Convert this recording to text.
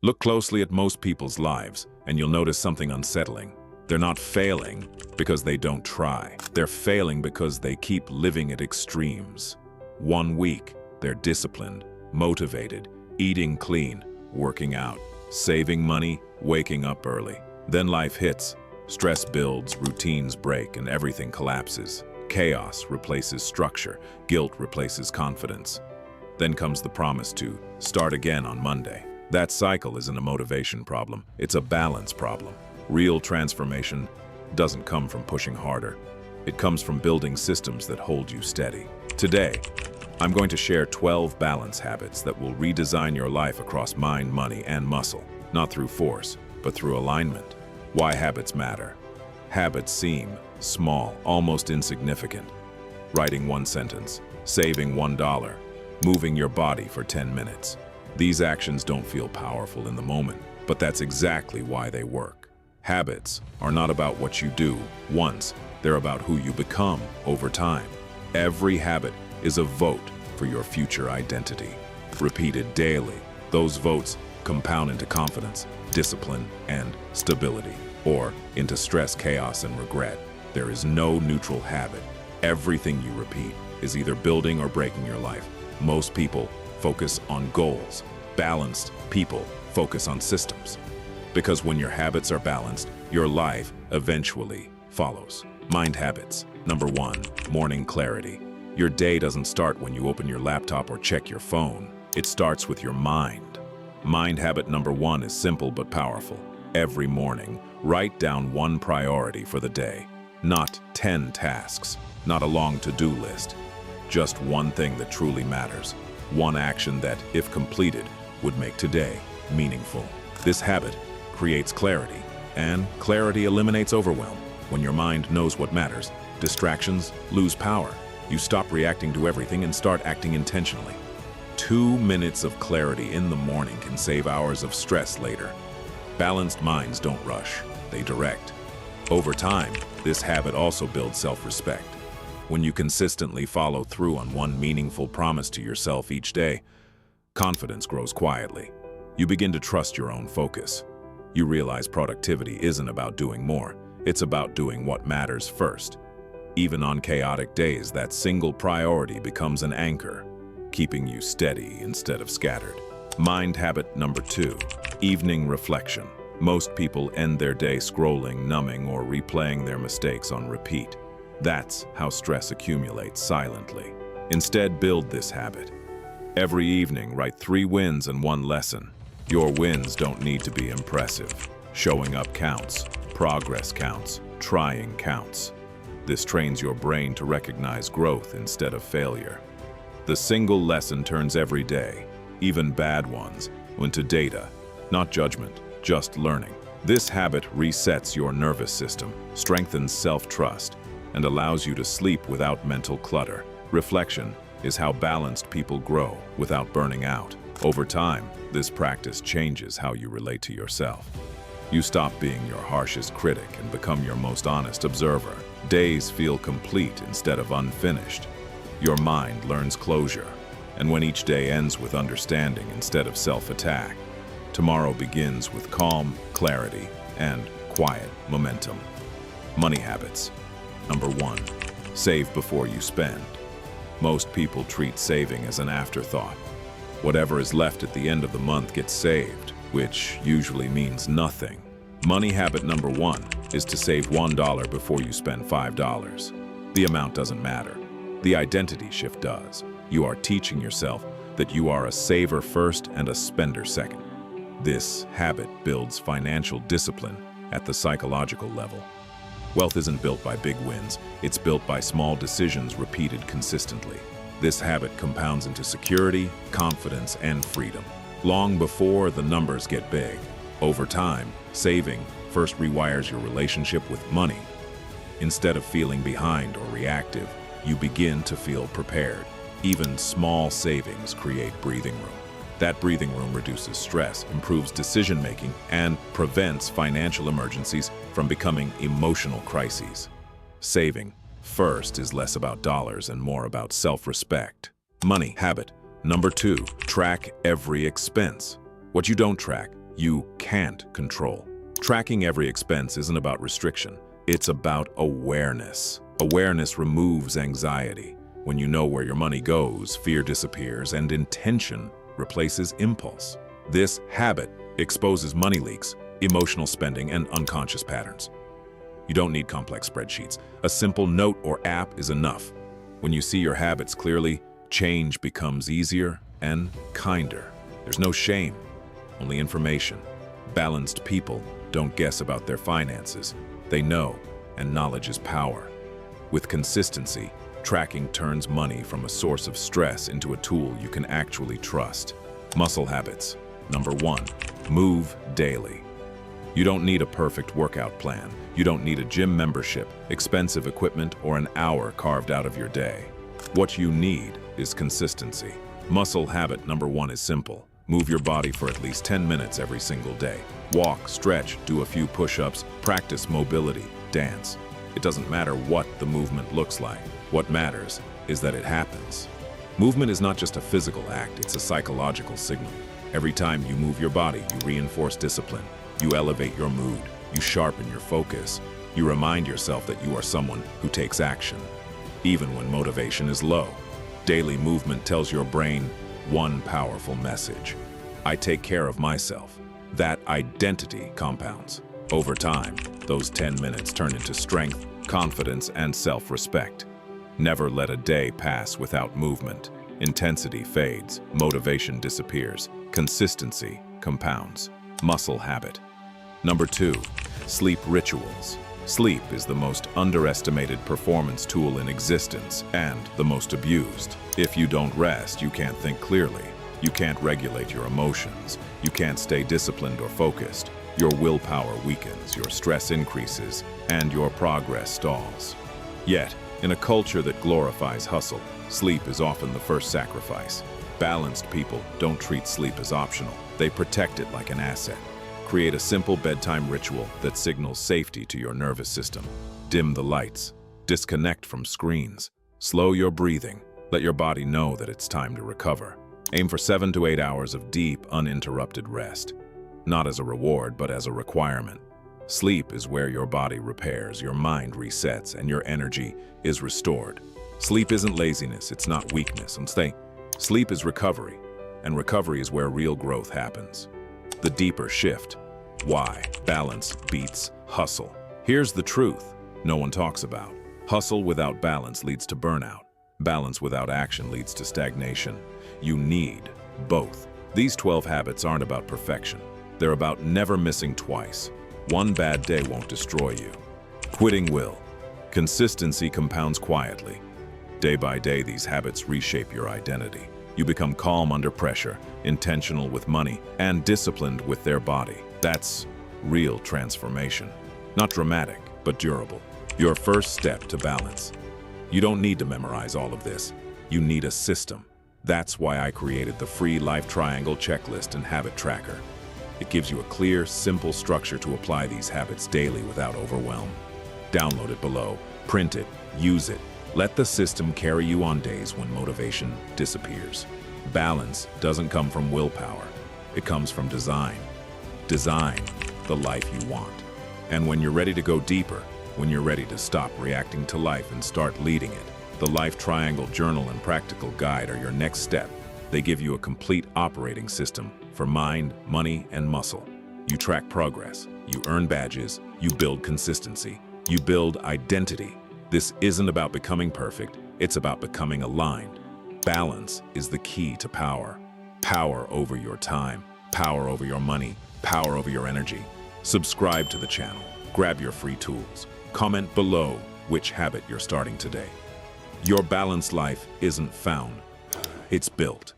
Look closely at most people's lives, and you'll notice something unsettling. They're not failing because they don't try. They're failing because they keep living at extremes. 1 week, they're disciplined, motivated, eating clean, working out, saving money, waking up early. Then life hits. Stress builds, routines break, and everything collapses. Chaos replaces structure. Guilt replaces confidence. Then comes the promise to start again on Monday. That cycle isn't a motivation problem. It's a balance problem. Real transformation doesn't come from pushing harder. It comes from building systems that hold you steady. Today, I'm going to share 12 balance habits that will redesign your life across mind, money, and muscle. Not through force, but through alignment. Why habits matter. Habits seem small, almost insignificant. Writing 1 sentence, saving $1, moving your body for 10 minutes. These actions don't feel powerful in the moment, but that's exactly why they work. Habits are not about what you do once, they're about who you become over time. Every habit is a vote for your future identity. Repeated daily, those votes compound into confidence, discipline, and stability, or into stress, chaos, and regret. There is no neutral habit. Everything you repeat is either building or breaking your life. Most people focus on goals. Balanced people focus on systems. Because when your habits are balanced, your life eventually follows. Mind habits. Number 1, morning clarity. Your day doesn't start when you open your laptop or check your phone. It starts with your mind. Mind habit number 1 is simple but powerful. Every morning, write down 1 priority for the day. Not 10 tasks, not a long to-do list. Just 1 thing that truly matters. 1 action that, if completed, would make today meaningful. This habit creates clarity, and clarity eliminates overwhelm. When your mind knows what matters, distractions lose power. You stop reacting to everything and start acting intentionally. 2 minutes of clarity in the morning can save hours of stress later. Balanced minds don't rush, they direct. Over time, this habit also builds self-respect. When you consistently follow through on 1 meaningful promise to yourself each day, confidence grows quietly. You begin to trust your own focus. You realize productivity isn't about doing more, it's about doing what matters first. Even on chaotic days, that single priority becomes an anchor, keeping you steady instead of scattered. Mind habit number 2, evening reflection. Most people end their day scrolling, numbing, or replaying their mistakes on repeat. That's how stress accumulates silently. Instead, build this habit. Every evening, write 3 wins and 1 lesson. Your wins don't need to be impressive. Showing up counts, progress counts, trying counts. This trains your brain to recognize growth instead of failure. The single lesson turns every day, even bad ones, into data, not judgment, just learning. This habit resets your nervous system, strengthens self-trust, and allows you to sleep without mental clutter. Reflection is how balanced people grow without burning out. Over time, this practice changes how you relate to yourself. You stop being your harshest critic and become your most honest observer. Days feel complete instead of unfinished. Your mind learns closure, and when each day ends with understanding instead of self-attack, tomorrow begins with calm, clarity, and quiet momentum. Money habits. Number 1, save before you spend. Most people treat saving as an afterthought. Whatever is left at the end of the month gets saved, which usually means nothing. Money habit number 1 is to save $1 before you spend $5. The amount doesn't matter. The identity shift does. You are teaching yourself that you are a saver first and a spender second. This habit builds financial discipline at the psychological level. Wealth isn't built by big wins, it's built by small decisions repeated consistently. This habit compounds into security, confidence, and freedom, long before the numbers get big. Over time, saving first rewires your relationship with money. Instead of feeling behind or reactive, you begin to feel prepared. Even small savings create breathing room. That breathing room reduces stress, improves decision-making, and prevents financial emergencies from becoming emotional crises. Saving first is less about dollars and more about self-respect. Money habit number 2, track every expense. What you don't track you can't control. Tracking every expense isn't about restriction. It's about awareness. Awareness removes anxiety. When you know where your money goes, fear disappears and intention replaces impulse. This habit exposes money leaks, emotional spending, and unconscious patterns. You don't need complex spreadsheets. A simple note or app is enough. When you see your habits clearly, change becomes easier and kinder. There's no shame, only information. Balanced people don't guess about their finances. They know, and knowledge is power. With consistency, tracking turns money from a source of stress into a tool you can actually trust. Muscle habits. Number 1, move daily. You don't need a perfect workout plan. You don't need a gym membership, expensive equipment, or an hour carved out of your day. What you need is consistency. Muscle habit number 1 is simple. Move your body for at least 10 minutes every single day. Walk, stretch, do a few push-ups, practice mobility, dance. It doesn't matter what the movement looks like. What matters is that it happens. Movement is not just a physical act, it's a psychological signal. Every time you move your body, you reinforce discipline. You elevate your mood. You sharpen your focus. You remind yourself that you are someone who takes action, even when motivation is low. Daily movement tells your brain one powerful message: I take care of myself. That identity compounds. Over time, those 10 minutes turn into strength, confidence, and self-respect. Never let a day pass without movement. Intensity fades, motivation disappears, consistency compounds. Muscle habit. Number 2, sleep rituals. Sleep is the most underestimated performance tool in existence and the most abused. If you don't rest, you can't think clearly. You can't regulate your emotions. You can't stay disciplined or focused. Your willpower weakens, your stress increases, and your progress stalls. Yet, in a culture that glorifies hustle, sleep is often the first sacrifice. Balanced people don't treat sleep as optional. They protect it like an asset. Create a simple bedtime ritual that signals safety to your nervous system. Dim the lights. Disconnect from screens. Slow your breathing. Let your body know that it's time to recover. Aim for 7 to 8 hours of deep, uninterrupted rest. Not as a reward, but as a requirement. Sleep is where your body repairs, your mind resets, and your energy is restored. Sleep isn't laziness, it's not weakness. Sleep is recovery, and recovery is where real growth happens. The deeper shift. Why balance beats hustle. Here's the truth no one talks about. Hustle without balance leads to burnout. Balance without action leads to stagnation. You need both. These 12 habits aren't about perfection. They're about never missing twice. One bad day won't destroy you. Quitting will. Consistency compounds quietly. Day by day, these habits reshape your identity. You become calm under pressure, intentional with money, and disciplined with their body. That's real transformation. Not dramatic, but durable. Your first step to balance. You don't need to memorize all of this. You need a system. That's why I created the free LifeTriangle checklist and habit tracker. It gives you a clear, simple structure to apply these habits daily without overwhelm. Download it below, print it, use it. Let the system carry you on days when motivation disappears. Balance doesn't come from willpower. It comes from design. Design the life you want. And when you're ready to go deeper, when you're ready to stop reacting to life and start leading it, the LifeTriangle Journal and Practical Guide are your next step. They give you a complete operating system for mind, money, and muscle. You track progress, you earn badges, you build consistency, you build identity. This isn't about becoming perfect, it's about becoming aligned. Balance is the key to power. Power over your time, power over your money, power over your energy. Subscribe to the channel, grab your free tools. Comment below which habit you're starting today. Your balanced life isn't found, it's built.